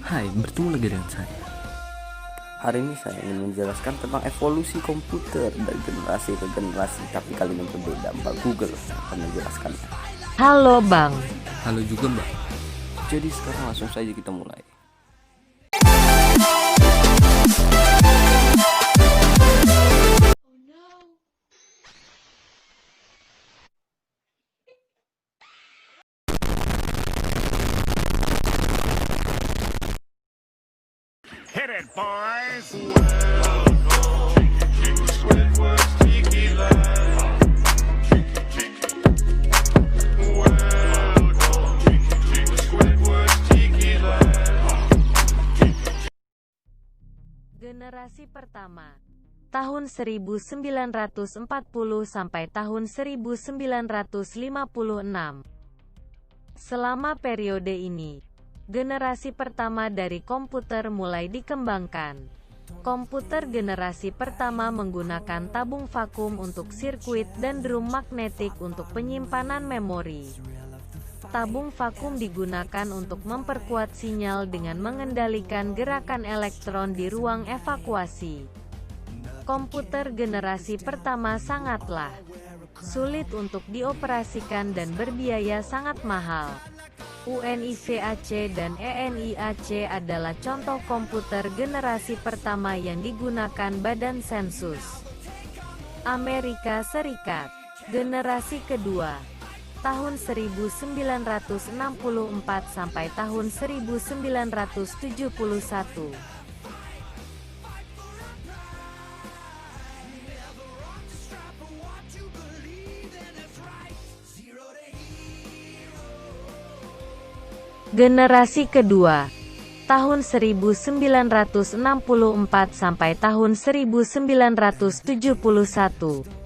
Hai, bertemu lagi dengan saya. Hari ini saya ingin menjelaskan tentang evolusi komputer dari generasi ke generasi, tapi kali ini berbeda. Mbak Google akan menjelaskannya. Halo Bang, Halo juga Mbak. Jadi sekarang langsung saja kita mulai. Hit it, boys! generasi pertama. Tahun 1940 sampai tahun 1956. Selama periode ini, generasi pertama dari komputer mulai dikembangkan. Komputer generasi pertama menggunakan tabung vakum untuk sirkuit dan drum magnetik untuk penyimpanan memori. Tabung vakum digunakan untuk memperkuat sinyal dengan mengendalikan gerakan elektron di ruang evakuasi. Komputer generasi pertama sangatlah sulit untuk dioperasikan dan berbiaya sangat mahal. UNIVAC dan ENIAC adalah contoh komputer generasi pertama yang digunakan Badan Sensus Amerika Serikat. Generasi kedua, tahun 1964 sampai tahun 1971. Generasi kedua, tahun 1964 sampai tahun 1971.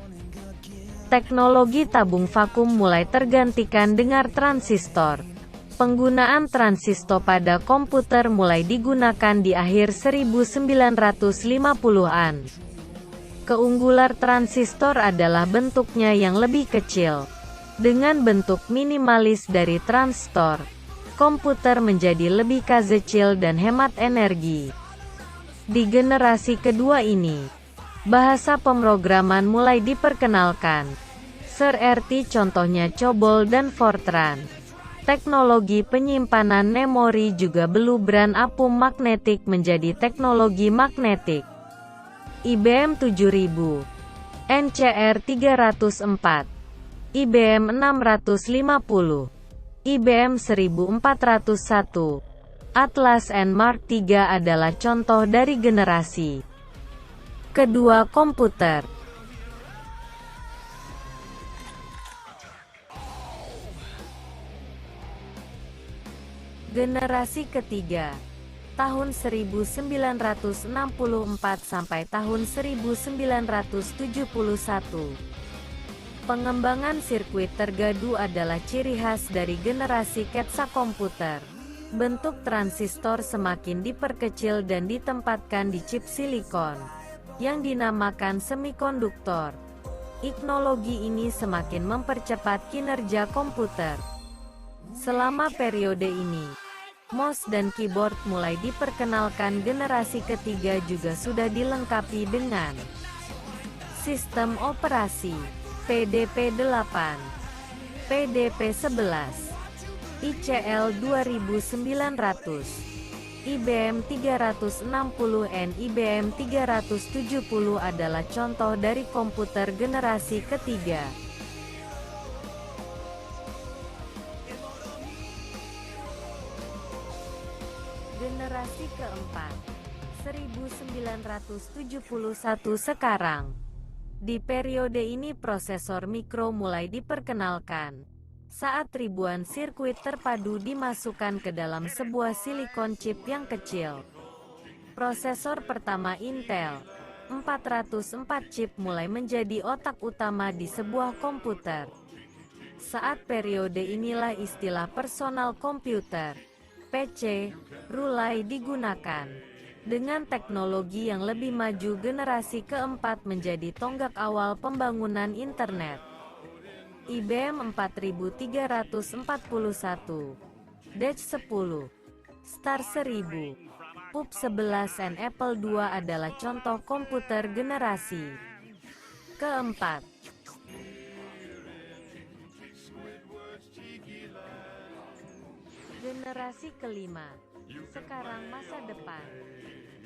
Teknologi tabung vakum mulai tergantikan dengan transistor. Penggunaan transistor pada komputer mulai digunakan di akhir 1950-an. Keunggulan transistor adalah bentuknya yang lebih kecil. Dengan bentuk minimalis dari transistor, komputer menjadi lebih kecil dan hemat energi. Di generasi kedua ini, bahasa pemrograman mulai diperkenalkan, seperti contohnya COBOL dan Fortran. Teknologi penyimpanan memori juga berubah. Apum magnetik menjadi teknologi magnetik. IBM 7000, NCR 304, IBM 650, IBM 1401, Atlas and Mark III adalah contoh dari generasi kedua komputer. Generasi ketiga, tahun 1964 sampai tahun 1971. Pengembangan sirkuit tergadu adalah ciri khas dari generasi sketsa komputer. Bentuk transistor semakin diperkecil dan ditempatkan di chip silikon, yang dinamakan semikonduktor. Teknologi ini semakin mempercepat kinerja komputer. Selama periode ini, mouse dan keyboard mulai diperkenalkan. Generasi ketiga juga sudah dilengkapi dengan sistem operasi PDP-8, PDP-11, ICL 2900, IBM 360N, IBM 370 adalah contoh dari komputer generasi ketiga. Generasi keempat, 1971 sekarang. Di periode ini prosesor mikro mulai diperkenalkan, saat ribuan sirkuit terpadu dimasukkan ke dalam sebuah silikon chip yang kecil. Prosesor pertama Intel 404 chip mulai menjadi otak utama di sebuah komputer. Saat periode inilah istilah personal computer, PC, mulai digunakan. Dengan teknologi yang lebih maju, generasi keempat menjadi tonggak awal pembangunan internet. IBM 4341, DEC 10, Star 1000, PUB 11 dan Apple II adalah contoh komputer generasi keempat. Generasi kelima, sekarang masa depan.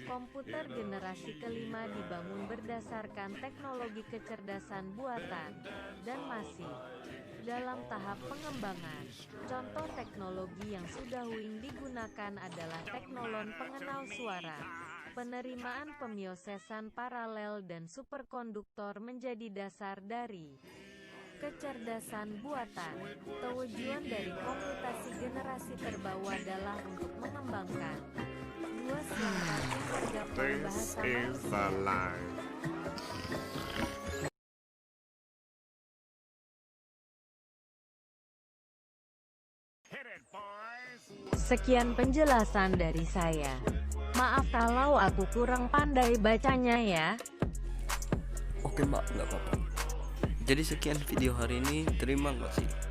Komputer generasi kelima dibangun berdasarkan teknologi kecerdasan buatan, dan masih dalam tahap pengembangan. Contoh teknologi yang sudah wing digunakan adalah teknologi pengenal suara, penerimaan pemiosesan paralel dan superkonduktor menjadi dasar dari kecerdasan buatan. Tujuan dari komputasi generasi terbawah adalah untuk mengembangkan dua standar yang tergabung This bahasa is the line. Hit it, boys. Sekian penjelasan dari saya. Maaf kalau aku kurang pandai bacanya ya. Oke mbak, nggak apa-apa. Jadi sekian video hari ini, terima kasih.